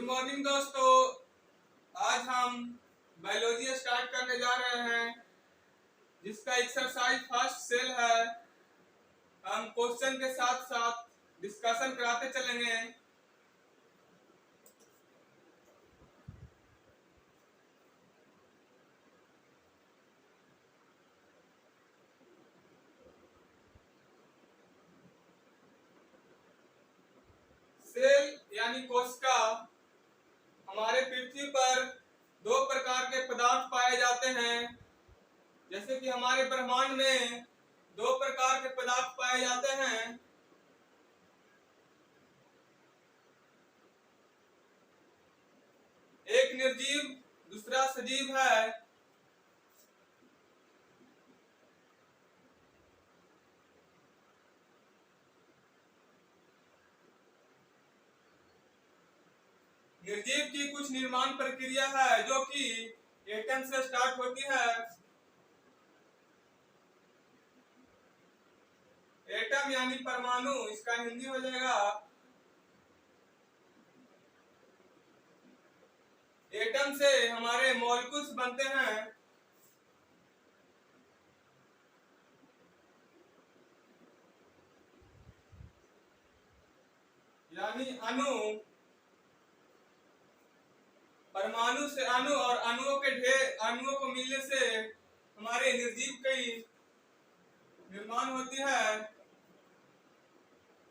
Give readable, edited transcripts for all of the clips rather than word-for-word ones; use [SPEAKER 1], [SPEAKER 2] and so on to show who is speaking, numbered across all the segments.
[SPEAKER 1] Morning दोस्तों, आज हम बायोलॉजी स्टार्ट करने जा रहे हैं जिसका एक्सरसाइज फर्स्ट सेल है। हम क्वेश्चन के साथ साथ डिस्कशन कराते चलेंगे। सेल यानी कोशिका हमारे पृथ्वी पर दो प्रकार के पदार्थ पाए जाते हैं। जैसे कि हमारे ब्रह्मांड में दो प्रकार के पदार्थ पाए जाते हैं। एक निर्जीव, दूसरा सजीव है। निर्जीव की कुछ निर्माण प्रक्रिया है जो कि एटम से स्टार्ट होती है। एटम यानी परमाणु, इसका हिंदी हो जाएगा। एटम से हमारे मॉलिक्यूल्स बनते हैं। यानी अणु, परमाणु से अणु और अणुओं के ढेर, अणुओं को मिलने से हमारे निर्जीव की निर्माण होती है।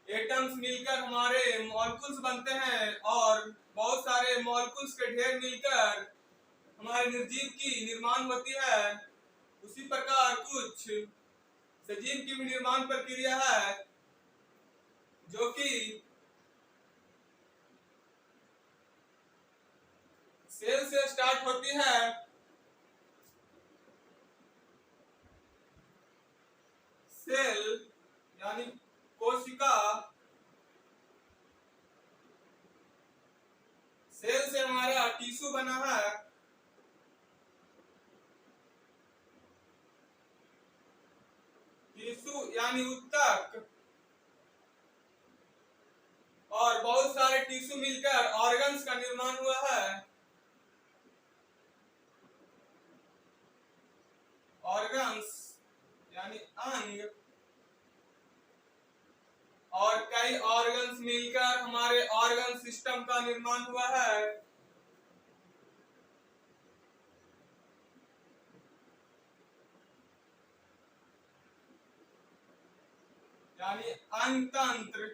[SPEAKER 1] एटम्स मिलकर हमारे मॉलिक्यूल्स बनते हैं और बहुत सारे मॉलिक्यूल्स के ढेर मिलकर हमारे निर्जीव की निर्माण होती है। उसी प्रकार कुछ सजीव की भी निर्माण प्रक्रिया है जो कि सेल से स्टार्ट होती है। सेल यानी कोशिका, सेल से हमारा टिश्यू बना है। टिश्यू यानी ऊतक, और बहुत सारे टिश्यू मिलकर ऑर्गन्स का निर्माण हुआ है। ऑर्गन्स यानी अंग, और कई ऑर्गन्स मिलकर हमारे ऑर्गन सिस्टम का निर्माण हुआ है। यानी अंग तंत्र।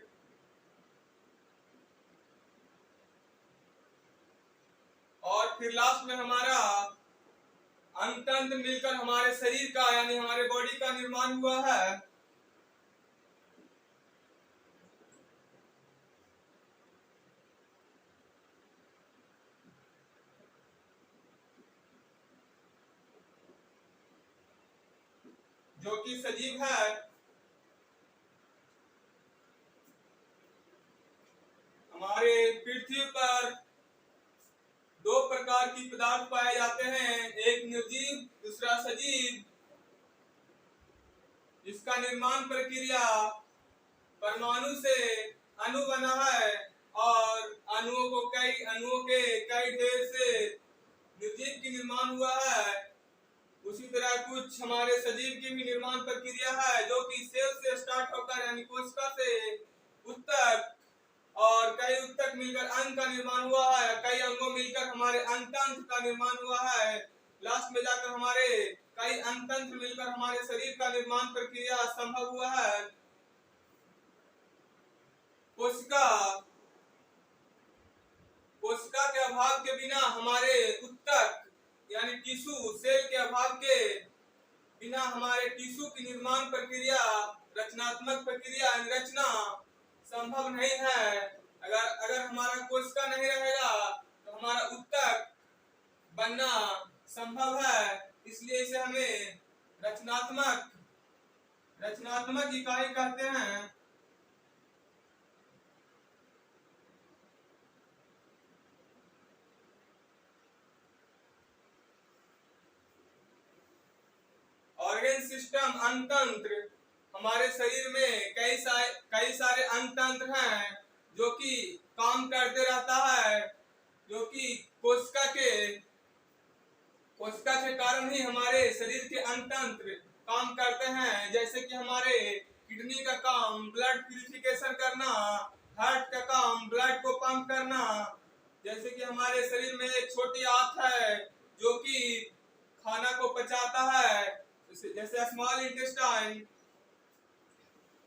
[SPEAKER 1] और फिर लास्ट में हमारा अंग तंत्र मिलकर हमारे शरीर का यानी हमारे बॉडी का निर्माण हुआ है। जो कि सजीव है। हमारे पृथ्वी पर दो प्रकार की पदार्थ पाए जाते हैं, एक निर्जीव, दूसरा सजीव। इसका निर्माण प्रक्रिया परमाणु से अणु बना है और अणुओं के कई ढेर से निर्जीव की निर्माण हुआ है। उसी तरह कुछ हमारे सजीव की भी निर्माण प्रक्रिया है जो कि सेल से स्टार्ट होकर यानी कोशिका से ऊतक, और कई ऊतक मिलकर अंग का निर्माण हुआ है। कई अंगों मिलकर हमारे अंगतंत्र का निर्माण हुआ है। लास्ट में जाकर हमारे कई अंगतंत्र मिलकर हमारे शरीर का निर्माण प्रक्रिया संभव हुआ है। कोशिका, कोशिका के अभाव के बिना हमारे ऊतक यानी टिश्यू, सेल के अभाव के बिना हमारे टिश्यू की निर्माण प्रक्रिया, रचनात्मक प्रक्रिया, रचना संभव नहीं है। अगर हमारा कोशिका नहीं रहेगा तो हमारा ऊतक बनना संभव है। इसलिए इसे हमें रचनात्मक इकाई कहते हैं। ऑर्गन सिस्टम, अंगतंत्र। हमारे शरीर में कई सारे अंगतंत्र हैं जो कि काम करते रहता है। जो कि कोशिका के कारण ही हमारे शरीर के अंग तंत्र काम करते हैं। जैसे कि हमारे किडनी का काम ब्लड प्यूरिफिकेशन करना, हार्ट का काम ब्लड को पंप करना। जैसे कि हमारे शरीर में एक छोटी आंत है जो कि खाना को पचाता है, जैसे स्मॉल इंटेस्टाइन।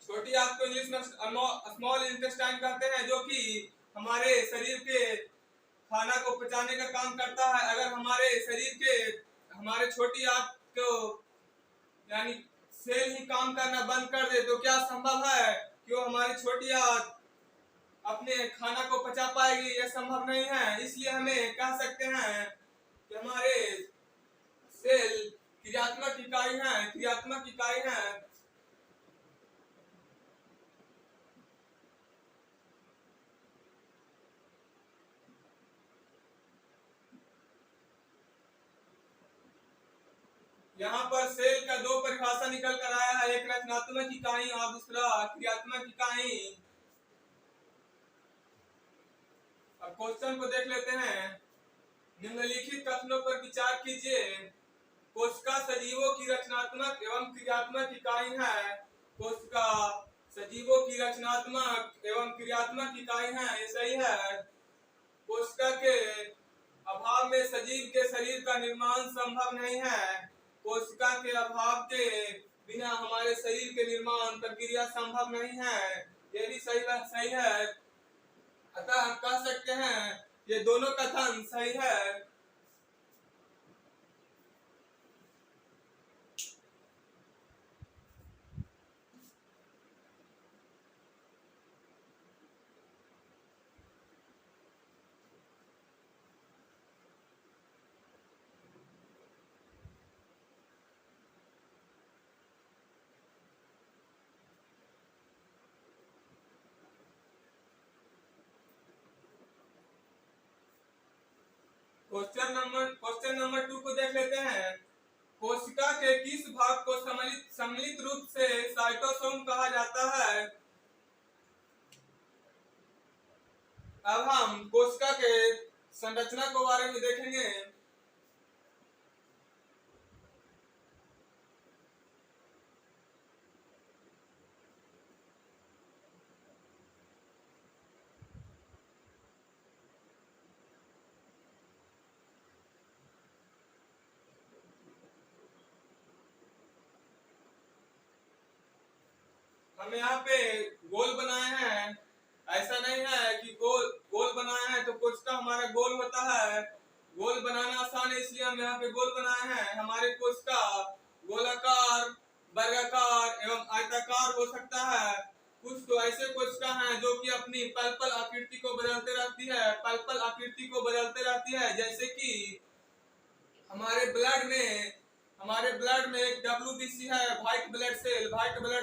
[SPEAKER 1] छोटी आंत को इंग्लिश में स्मॉल इंटेस्टाइन कहते हैं, जो कि हमारे शरीर के खाना को पचाने का काम करता है। अगर हमारे शरीर के हमारे छोटी आंत को यानी सेल ही काम करना बंद कर दे तो क्या संभव है कि वो हमारी छोटी आंत अपने खाना को पचा पाएगी? यह संभव नहीं है। इसलिए हमें कह सकते हैं कि हमारे सेल क्रियात्मक इकाई है। यहाँ पर सेल का दो परिभाषा निकल कर आया है, एक रचनात्मक इकाई और दूसरा क्रियात्मक इकाई। अब क्वेश्चन को देख लेते हैं। निम्नलिखित कथनों पर विचार कीजिए। कोशिका सजीवों की रचनात्मक एवं क्रियात्मक इकाई है। कोशिका सजीवों की रचनात्मक एवं क्रियात्मक इकाई है, ये सही है। कोशिका के अभाव में सजीव के शरीर का निर्माण संभव नहीं है। कोशिका के अभाव के बिना हमारे शरीर के निर्माण प्रक्रिया संभव नहीं है, ये भी सही है। अतः हम कह सकते हैं ये दोनों कथन सही है। क्वेश्चन नंबर 2 को देख लेते हैं। कोशिका के किस भाग को सम्मिलित रूप से साइटोसोम कहा जाता है? अब हम कोशिका के संरचना के बारे में देखेंगे। हम यहाँ पे गोल बनाए हैं। ऐसा नहीं है कि गोल बनाए हैं तो कोशिका हमारा गोल होता है। गोल बनाना आसान है, इसलिए हम यहाँ पे गोल बनाए हैं। हमारे कोशिका गोलाकार, वर्गाकार एवं आयताकार हो सकता है। कुछ तो ऐसे कोशिका हैं जो कि अपनी पल पल आकृति को बदलते रहती है। जैसे कि हमारे ब्लड में एक WBC है, व्हाइट ब्लड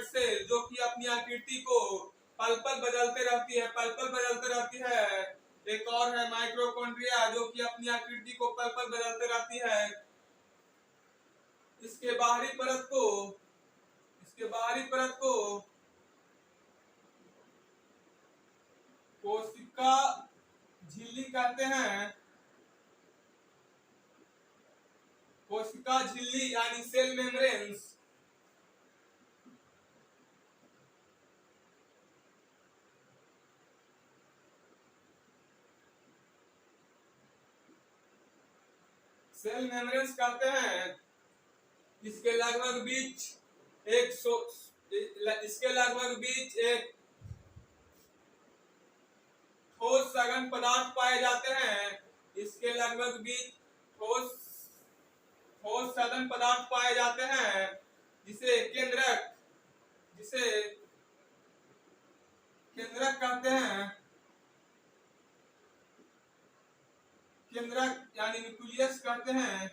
[SPEAKER 1] सेल, जो कि अपनी आकृति को पल पल बदलते रहती है। एक और है माइटोकॉन्ड्रिया, जो कि अपनी आकृति को पल पल बदलते रहती है। इसके बाहरी परत को कोशिका झिल्ली कहते हैं। कोशिका झिल्ली यानी सेल मेम्ब्रेन्स। सेल मेम्ब्रेन्स कहते हैं। इसके लगभग बीच एक ठोस सघन पदार्थ पाए जाते हैं। इसके लगभग बीच ठोस सघन पदार्थ पाए जाते हैं, जिसे केंद्रक कहते हैं। केंद्रक यानी न्यूक्लियस कहते हैं।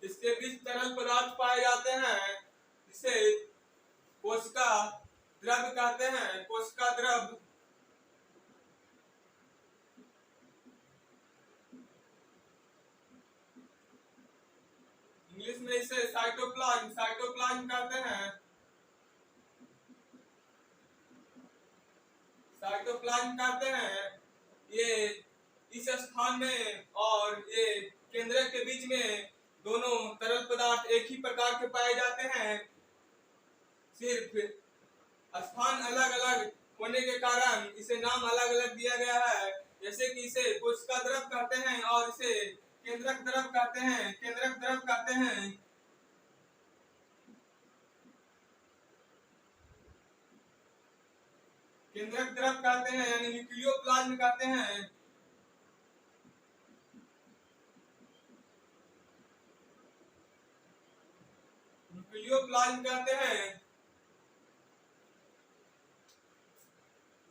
[SPEAKER 1] इसके बीच तरल पदार्थ पाए जाते हैं, जिसे कोशिका द्रव कहते हैं। कोशिका द्रव इंग्लिश में इसे साइटोप्लाज्म कहते हैं। प्लाज्म कहते हैं। ये इस स्थान में और ये केंद्रक के बीच में दोनों तरल पदार्थ एक ही प्रकार के पाए जाते हैं, सिर्फ स्थान अलग अलग होने के कारण इसे नाम अलग अलग दिया गया है। जैसे कि इसे कोशिका द्रव कहते हैं और इसे केंद्रक द्रव कहते हैं, केंद्रक द्रव कहते हैं। केंद्रक द्रव कहते हैं यानी न्यूक्लियोप्लाज्म कहते हैं। न्यूक्लियोप्लाज्म कहते हैं।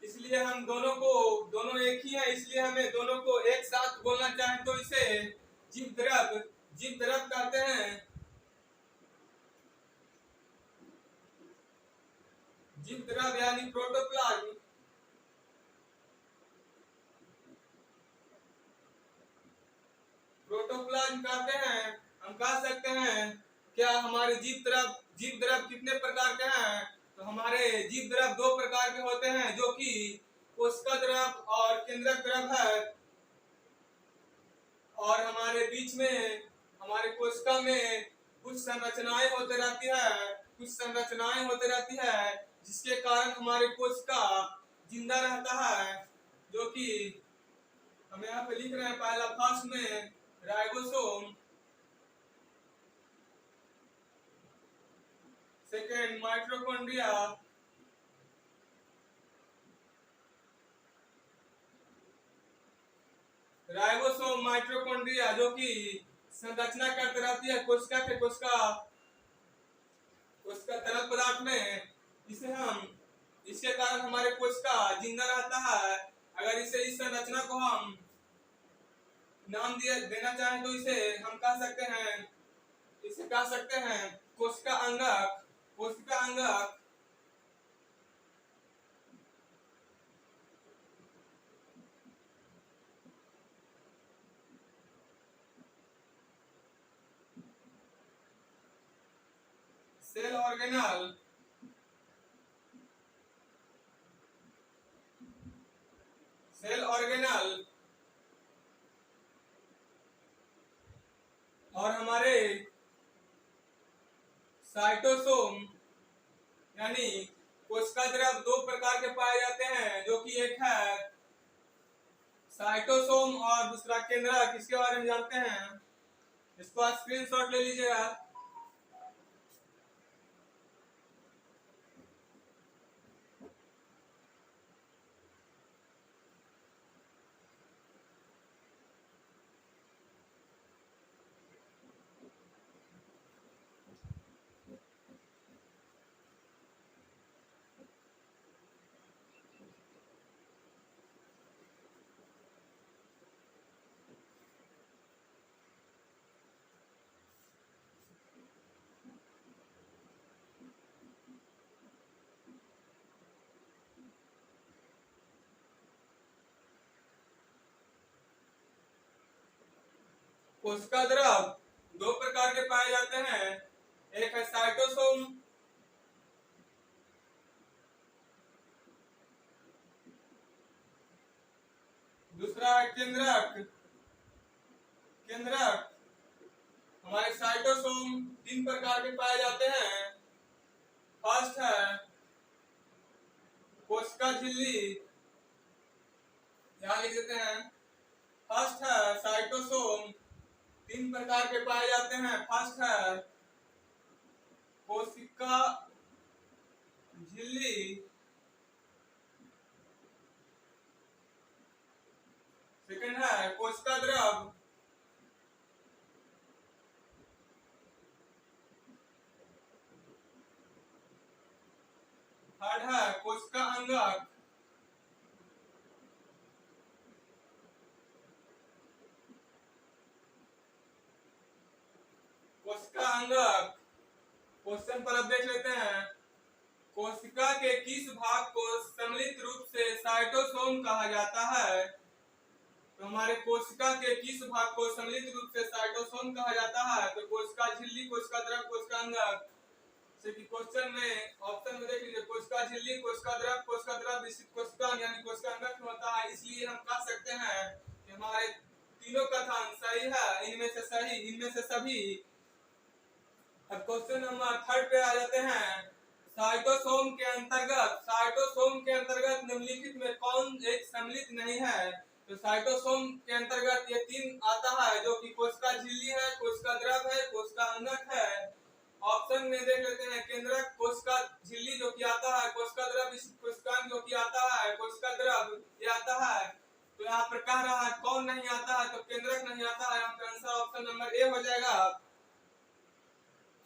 [SPEAKER 1] इसलिए हम दोनों एक ही है, इसलिए हमें दोनों को एक साथ बोलना चाहें तो इसे जीव द्रव कहते हैं। जीव द्रव यानी प्रोटोप्लाज्म। प्रोटोप्लाज्म कहते हैं। हम कह सकते हैं क्या हमारे जीव द्रव कितने प्रकार के हैं? तो हमारे जीव द्रव दो प्रकार के होते हैं, जो कि कोशिका द्रव और केंद्रक द्रव है। और हमारे बीच में हमारे कोशिका में कुछ संरचनाएं होते रहती है, जिसके कारण हमारे कोशिका जिंदा रहता है। जो कि हम यहाँ पे लिख रहे हैं पहला फर्स्ट में ribosome, second mitochondria, ribosome mitochondria जो कि संरचना करते रहती है कोशिका तरल पदार्थ में। इसके कारण हमारे कोशिका जिंदा रहता है। अगर इस संरचना को हम नाम देना चाहें तो इसे कह सकते हैं कोशिका अंगक। सेल ऑर्गेनल, और हमारे साइटोसोम यानी कोशिका द्रव दो प्रकार के पाए जाते हैं, जो कि एक है साइटोसोम और दूसरा केंद्रक। इसके बारे में जानते हैं, इसको आप स्क्रीनशॉट ले लीजिएगा। कोशिका द्रव दो प्रकार के पाए जाते हैं, एक है साइटोसोम, दूसरा है केंद्रक। हमारे साइटोसोम तीन प्रकार के पाए जाते हैं। फर्स्ट है कोशिका झिल्ली, यहाँ लिख देते हैं। फर्स्ट है साइटोसोम, तीन प्रकार के पाए जाते हैं। फर्स्ट है कोशिका झिल्ली, सेकंड है कोशिका द्रव, थर्ड है कोशिका अंगक। कोशिका अंगक क्वेश्चन पर अब देख लेते हैं। कोशिका के किस भाग को सम्मिलित रूप से साइटोसोम कहा जाता है? तो हमारे कोशिका के किस भाग को सम्मिलित रूप से साइटोसोम कहा जाता है? तो कोशिका झिल्ली, कोशिका द्रव, कोशिका अंगक। जैसे कि क्वेश्चन में ऑप्शन में देख लीजिए, कोशिका झिल्ली, कोशिका द्रव विशिष्ट कोशिका यानी कोशिका अंगक में होता है। इसलिए हम कह सकते हैं कि हमारे तीनों कथन सही है, इनमें से सभी। अब क्वेश्चन नंबर 3 पे आ जाते हैं। साइटोसोम के अंतर्गत निम्नलिखित में कौन एक सम्मिलित नहीं है? तो साइटोसोम के अंतर्गत ये 3 आता है, जो कि कोशिका झिल्ली है, कोशिका द्रव है, कोशिका अंगक है। ऑप्शन में देख लेते हैं, केंद्रक कोशिका झिल्ली जो कि आता है, कोशिका द्रव कोशिकांग जो कि आता है, कोशिका द्रव ये आता है। तो यहाँ पर कह रहा है कौन नहीं आता है, तो केंद्रक नहीं आता है। यहाँ पे आंसर ऑप्शन नंबर ए हो जाएगा।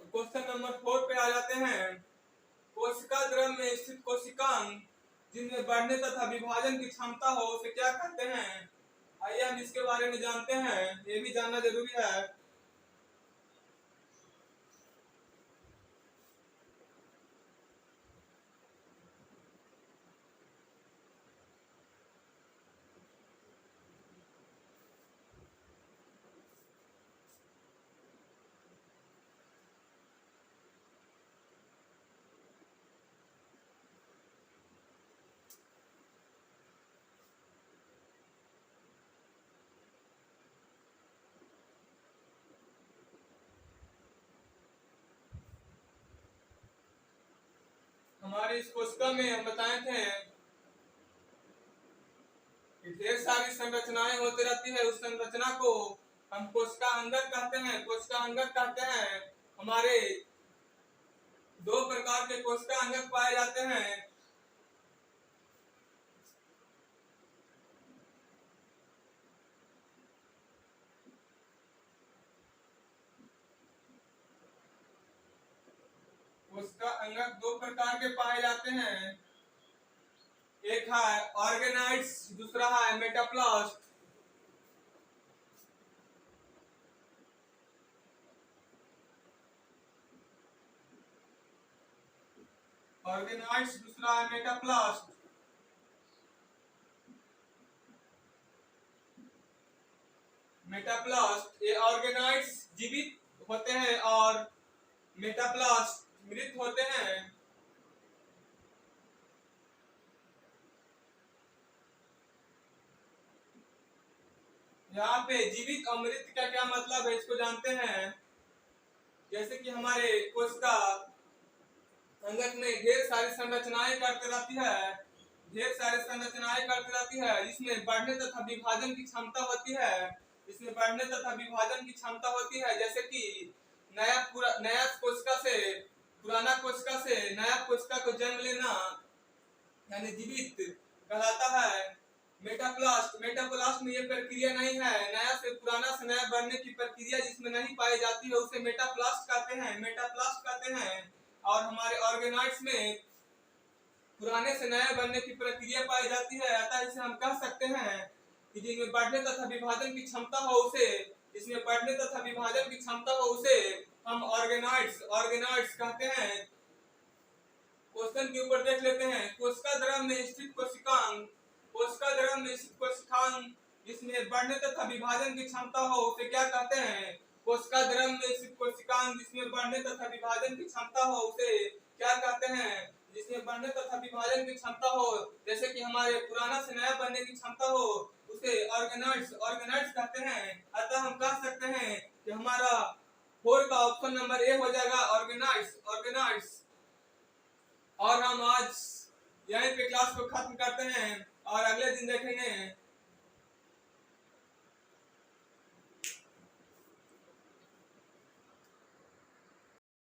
[SPEAKER 1] क्वेश्चन नंबर 4 पे आ जाते हैं। कोशिका द्रव में स्थित कोशिकांग जिनमें बढ़ने तथा विभाजन की क्षमता हो उसे क्या कहते हैं? आइए हम इसके बारे में जानते हैं, ये भी जानना जरूरी है। हमारी इस कोशिका में हम बताए थे कि ढेर सारी संरचनाएं होती रहती है। उस संरचना को हम कोशिका अंगक कहते हैं। हमारे 2 प्रकार के कोशिका अंगक पाए जाते हैं। कोशिका अंगक 2 प्रकार के पाए जाते हैं। एक है ऑर्गेनाइड्स, दूसरा है मेटाप्लास्ट। ऑर्गेनाइड्स, दूसरा है मेटाप्लास्ट। मेटाप्लास्ट ये ऑर्गेनाइड्स जीवित होते हैं और मेटाप्लास्ट मृत होते हैं। यहाँ पे जीवित और मृत का क्या मतलब है इसको जानते हैं। जैसे कि हमारे कोशिका अंगक में ढेर सारी संरचनाएं करती रहती है, जिसमें बढ़ने तथा विभाजन की क्षमता होती है। जैसे कि नया कोशिका से पुराना कोशिका से नया कोशिका को जन्म लेना यानी जीवित कहलाता है। मेटाप्लास्ट में ये प्रक्रिया नहीं है। नया से नया बनने की प्रक्रिया जिसमें नहीं पाई जाती है उसे मेटाप्लास्ट कहते हैं। और हमारे ऑर्गेनाइड्स में पुराने से नया बनने की प्रक्रिया पाई जाती है। अतः इसे हम कह सकते हैं कि जिनमें बढ़ने तथा विभाजन की क्षमता हो उसे हम ऑर्गेनाइड्स कहते हैं। क्वेश्चन के ऊपर देख लेते हैं। कोशिका द्रव में स्थित कोशिकांग जिसमें बढ़ने तथा विभाजन की क्षमता हो उसे क्या कहते हैं? कोशिका द्रव में स्थित कोशिकांग जिसमें बढ़ने तथा विभाजन की क्षमता हो उसे क्या कहते हैं? जिसमें बढ़ने तथा विभाजन की क्षमता हो, जैसे कि हमारे पुराना से नया बनने की क्षमता हो, उसे ऑर्गेनाइड्स कहते हैं। अतः हम कह सकते हैं कि हमारा 4 का ऑप्शन नंबर ए हो जाएगा, ऑर्गेनाइड्स। और हम आज यहीं पे क्लास को खत्म करते हैं और अगले दिन देखेंगे